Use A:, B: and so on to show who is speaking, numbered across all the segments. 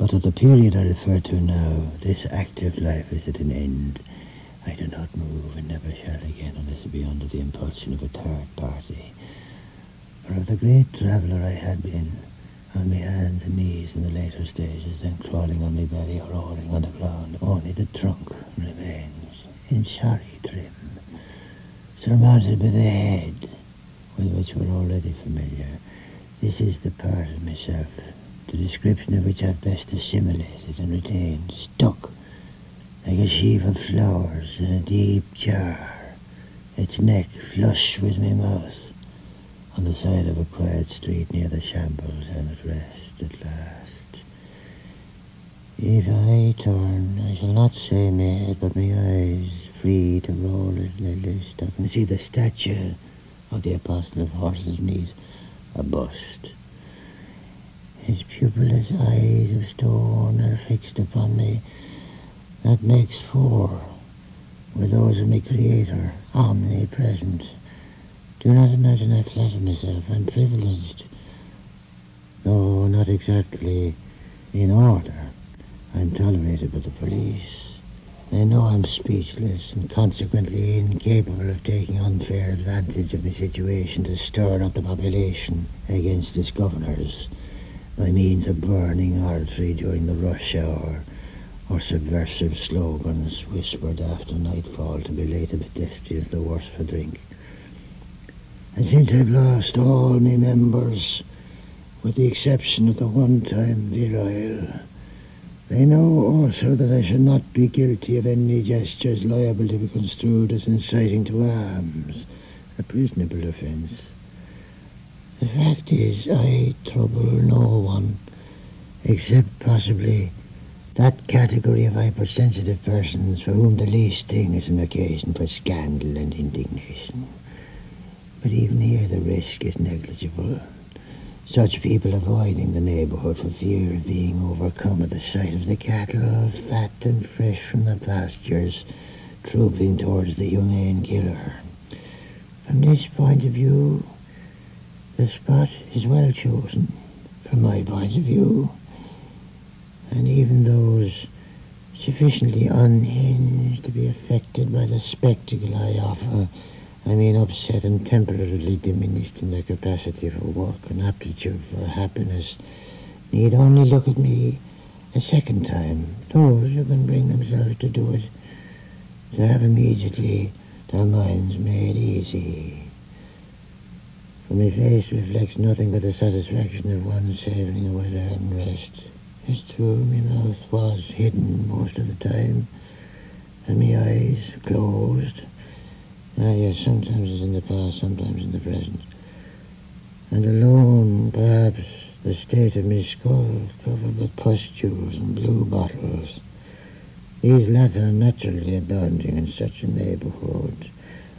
A: But at the period I refer to now, this active life is at an end. I do not move and never shall again unless it be under the impulsion of a third party. For of the great traveller I had been, on my hands and knees in the later stages, then crawling on my belly or rolling on the ground, only the trunk remains, in sorry trim, surmounted by the head, with which we're already familiar. This is the part of myself, the description of which I've best assimilated and retained, stuck like a sheaf of flowers in a deep jar, its neck flush with my mouth, on the side of a quiet street near the shambles, and at rest at last. If I turn, I shall not say my head, but my eyes, free to roll as they list, I can see the statue of the Apostle of Horses neath a bust. His pupilless eyes of stone are fixed upon me. That makes four, with those of my Creator, omnipresent. Do not imagine I flatter myself. I'm privileged, though not exactly in order. I'm tolerated by the police. They know I'm speechless and consequently incapable of taking unfair advantage of my situation to stir up the population against its governors by means of burning oratory during the rush hour or subversive slogans whispered after nightfall to belated pedestrians the worse for drink. And since I've lost all my members, with the exception of the one-time virile, they know also that I shall not be guilty of any gestures liable to be construed as inciting to arms, a prisonable offence. The fact is, I trouble no one, except possibly that category of hypersensitive persons for whom the least thing is an occasion for scandal and indignation. But even here the risk is negligible, such people avoiding the neighbourhood for fear of being overcome at the sight of the cattle, fat and fresh from the pastures, trooping towards the humane killer. From this point of view, the spot is well chosen, from my point of view, and even those sufficiently unhinged to be affected by the spectacle I offer, upset and temporarily diminished in their capacity for work and aptitude for happiness, need only look at me a second time, those who can bring themselves to do it, to have immediately their minds made easy. For my face reflects nothing but the satisfaction of one savouring a well-earned rest. It's true, my mouth was hidden most of the time, and my eyes closed. Yes, sometimes it's in the past, sometimes in the present. And alone, perhaps, the state of my skull, covered with pustules and blue bottles. These latter, naturally abounding in such a neighbourhood,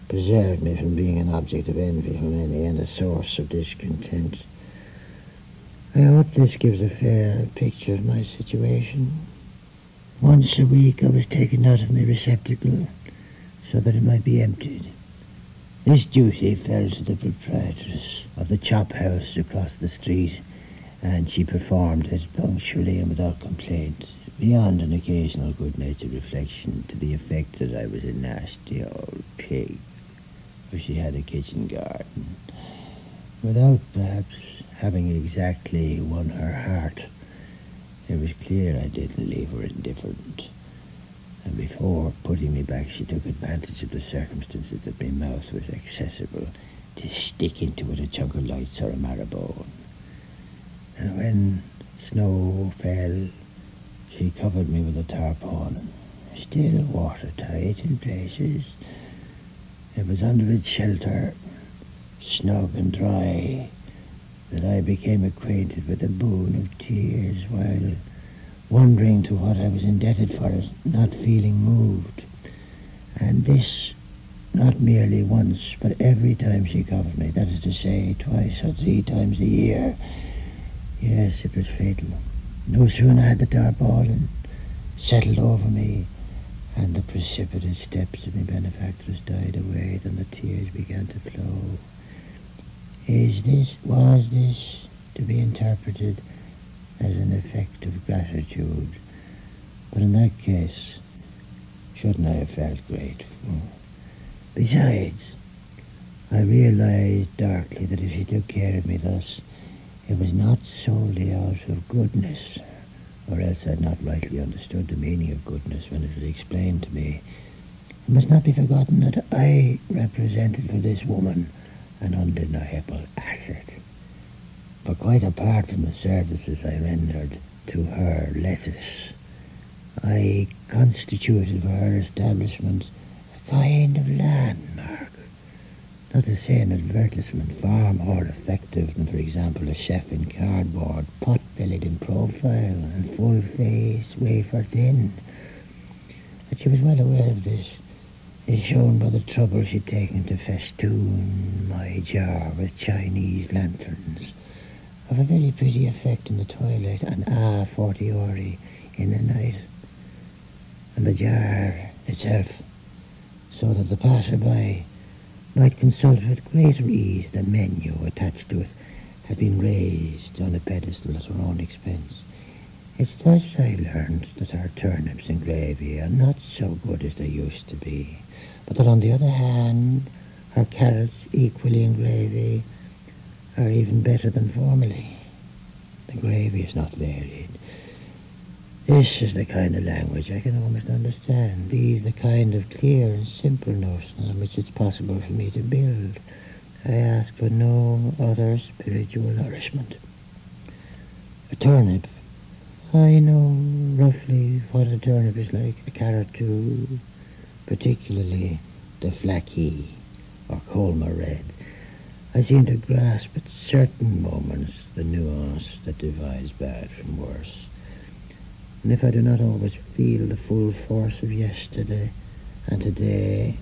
A: preserved me from being an object of envy from any and a source of discontent. I hope this gives a fair picture of my situation. Once a week I was taken out of my receptacle, so that it might be emptied. This duty fell to the proprietress of the chop house across the street, and she performed it punctually and without complaint, beyond an occasional good-natured reflection to the effect that I was a nasty old pig, for she had a kitchen garden, without perhaps having exactly won her heart. It was clear I didn't leave her indifferent. And before putting me back, she took advantage of the circumstances that my mouth was accessible to stick into it a chunk of lights or a marrowbone. And when snow fell, she covered me with a tarpaulin, still watertight in places. It was under its shelter, snug and dry, that I became acquainted with the boon of tears, while wondering to what I was indebted for it, not feeling moved. And this not merely once, but every time she covered me, that is to say, twice or three times a year. Yes, it was fatal. No sooner had the tarpaulin settled over me, and the precipitate steps of my benefactress died away, than the tears began to flow. Was this to be interpreted as an effect of gratitude. But in that case, shouldn't I have felt grateful? Besides, I realized darkly that if she took care of me thus, it was not solely out of goodness, or else I had not rightly understood the meaning of goodness when it was explained to me. It must not be forgotten that I represented for this woman an undeniable asset. But quite apart from the services I rendered to her lettuce, I constituted for her establishment a kind of landmark. Not to say an advertisement far more effective than, for example, a chef in cardboard, pot-bellied in profile and full face, wafer thin. That she was well aware of this is shown by the trouble she'd taken to festoon my jar with Chinese lanterns, of a very pretty effect in the twilight, and fortiori in the night, and the jar itself, so that the passer-by might consult with greater ease the menu attached to it had been raised on a pedestal at her own expense. It's thus I learned that our turnips and gravy are not so good as they used to be, but that on the other hand, our carrots, equally in gravy, are even better than formerly. The gravy is not varied. This is the kind of language I can almost understand. These the kind of clear and simple notions on which it's possible for me to build. I ask for no other spiritual nourishment. A turnip. I know roughly what a turnip is like. A carrot too. Particularly the flaky or Colmar red. I seem to grasp at certain moments the nuance that divides bad from worse. And if I do not always feel the full force of yesterday and today,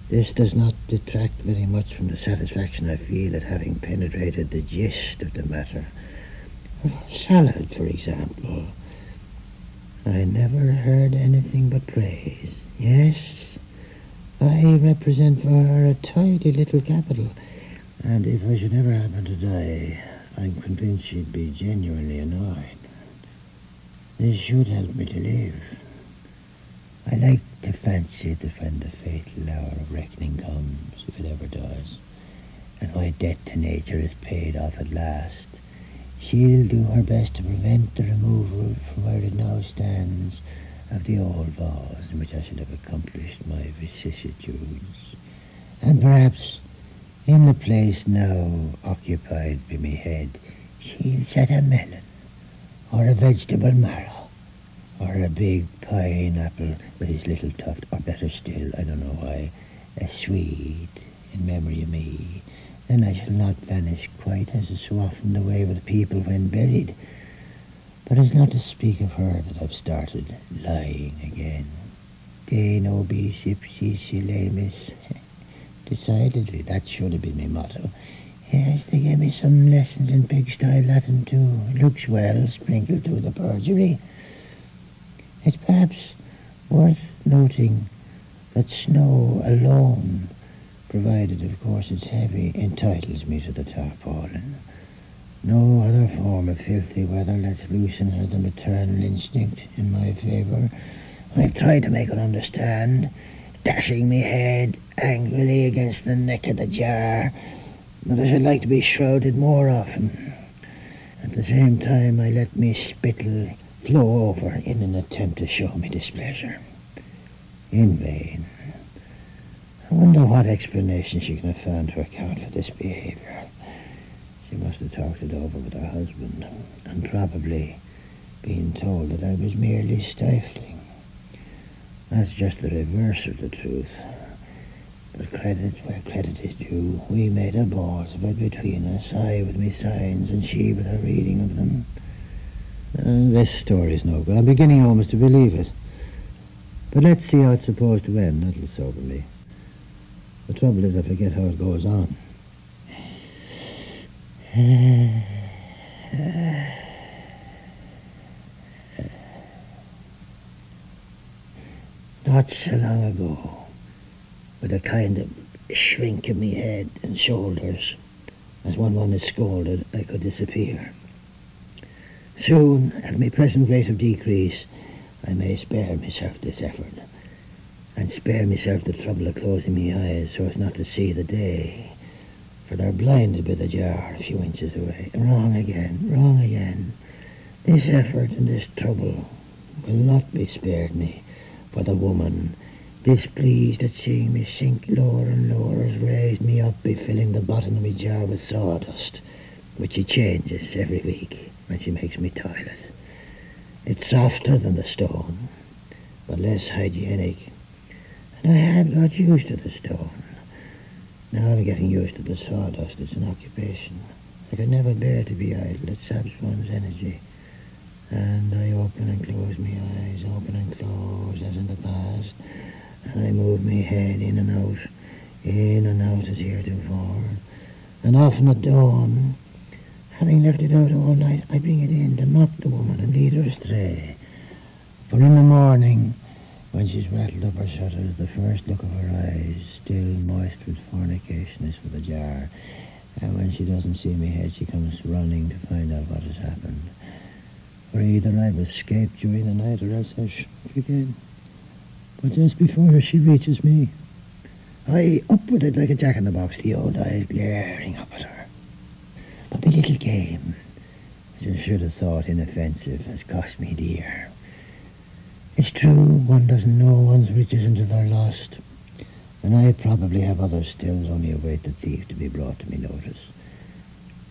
A: this does not detract very much from the satisfaction I feel at having penetrated the gist of the matter. Salad, for example. I never heard anything but praise. Yes, I represent for her a tidy little capital, and if I should ever happen to die, I'm convinced she'd be genuinely annoyed. This should help me to live. I like to fancy that when the fatal hour of reckoning comes, if it ever does, and my debt to nature is paid off at last, she'll do her best to prevent the removal from where it now stands of the old vase in which I should have accomplished my vicissitudes, and perhaps in the place now occupied by me head, she'll set a melon, or a vegetable marrow, or a big pineapple with his little tuft, or better still, I don't know why, a Swede in memory of me. Then I shall not vanish quite as is so often the way with people when buried. But it's not to speak of her that I've started lying again. De nobis ipsi silemis. Decidedly, that should have been my motto. Yes, they gave me some lessons in pigsty Latin too. Looks well, sprinkled through the perjury. It's perhaps worth noting that snow alone, provided of course it's heavy, entitles me to the tarpaulin. No other form of filthy weather lets loose in her the maternal instinct in my favour. I've tried to make her understand, dashing me head angrily against the neck of the jar, that I should like to be shrouded more often. At the same time, I let me spittle flow over in an attempt to show me displeasure. In vain. I wonder what explanation she can have found to account for this behaviour. She must have talked it over with her husband, and probably been told that I was merely stifling. That's just the reverse of the truth. But credit where credit is due. We made a balls of it between us, I with me signs, and she with her reading of them. This story is no good. I'm beginning almost to believe it. But let's see how it's supposed to end. That'll sober me. The trouble is I forget how it goes on. Not so long ago, with a kind of shrink in me head and shoulders, as when one is scolded, I could disappear. Soon, at my present rate of decrease, I may spare myself this effort, and spare myself the trouble of closing my eyes so as not to see the day, for they're blinded by the jar a few inches away. Wrong again, wrong again. This effort and this trouble will not be spared me, for the woman, displeased at seeing me sink lower and lower, has raised me up by filling the bottom of my jar with sawdust, which she changes every week when she makes me toilet. It's softer than the stone, but less hygienic, and I had got used to the stone. Now I'm getting used to the sawdust. It's an occupation. I could never bear to be idle. It saps one's energy. And I open and close my eyes, open and close as in the past, and I move my head in and out as heretofore. And often at dawn, having left it out all night, I bring it in to mock the woman and lead her astray. For in the morning, when she's rattled up her shutters, the first look of her eyes, still moist with fornication, is for the jar, and when she doesn't see me head, she comes running to find out what has happened. For either I've escaped during the night, or else I shrink again. But just before she reaches me, I up with it like a jack-in-the-box, the old eyes glaring up at her. But my little game, which I should have thought inoffensive, has cost me dear. It's true, one doesn't know one's riches until they're lost, and I probably have others still that only await the thief to be brought to me notice.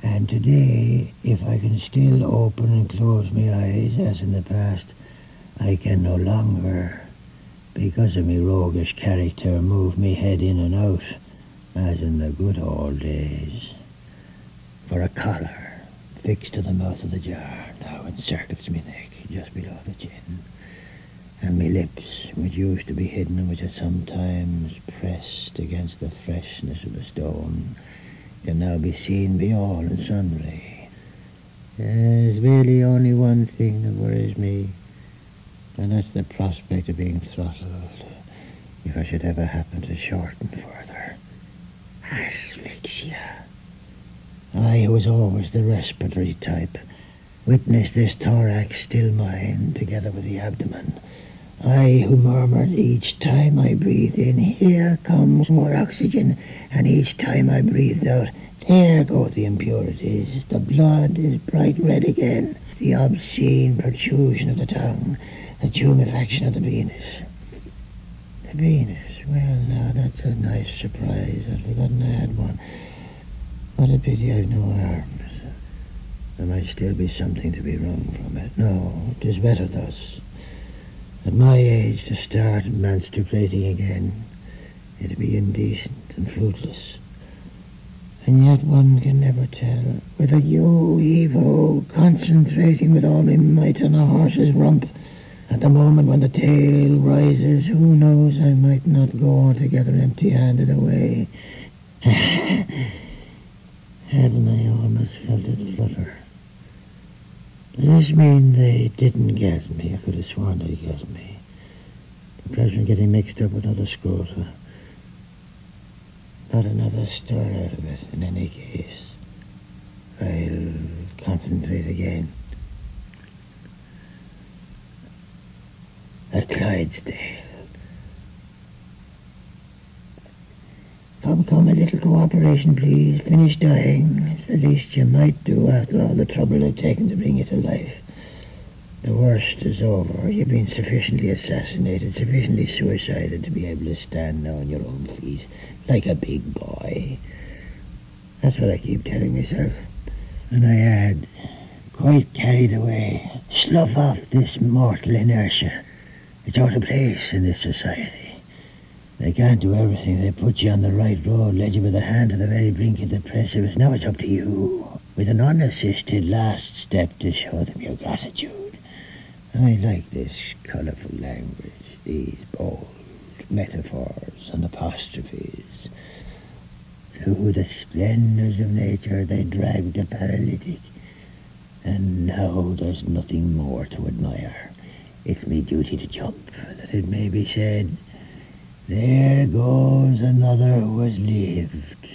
A: And today, if I can still open and close my eyes as in the past, I can no longer, because of my roguish character, move me head in and out, as in the good old days. For a collar, fixed to the mouth of the jar, now encircles me neck, just below the chin, and my lips, which used to be hidden and which are sometimes pressed against the freshness of the stone, can now be seen by all and sundry. There's really only one thing that worries me, and that's the prospect of being throttled if I should ever happen to shorten further. Asphyxia. I, who was always the respiratory type, witnessed this thorax still mine together with the abdomen. I, who murmured each time I breathed in, here comes more oxygen, and each time I breathed out, there go the impurities. The blood is bright red again, the obscene protrusion of the tongue, the tumefaction of the penis. The penis, well now, that's a nice surprise. I'd forgotten I had one. What a pity I've no arms. There might still be something to be wrung from it. No, 'tis better thus. At my age, to start menstruating again, it'd be indecent and fruitless. And yet one can never tell. With a yo-heave-ho, concentrating with all my might on a horse's rump, at the moment when the tail rises, who knows, I might not go altogether empty-handed away. Hadn't I almost felt it flutter? Does this mean they didn't get me? I could have sworn they'd get me. The pleasure of getting mixed up with other scrota. Not another stir out of it, in any case. I'll concentrate again. At Clydesdale. Come, a little cooperation, please. Finish dying. It's the least you might do after all the trouble I've taken to bring you to life. The worst is over. You've been sufficiently assassinated, sufficiently suicided to be able to stand now on your own feet, like a big boy. That's what I keep telling myself. And I add, quite carried away, slough off this mortal inertia. It's out of place in this society. They can't do everything. They put you on the right road, led you with a hand to the very brink of the precipice. Now it's up to you, with an unassisted last step, to show them your gratitude. I like this colourful language, these bold metaphors and apostrophes. Through the splendours of nature they dragged a paralytic, and now there's nothing more to admire. It's me duty to jump, that it may be said, there goes another who has lived.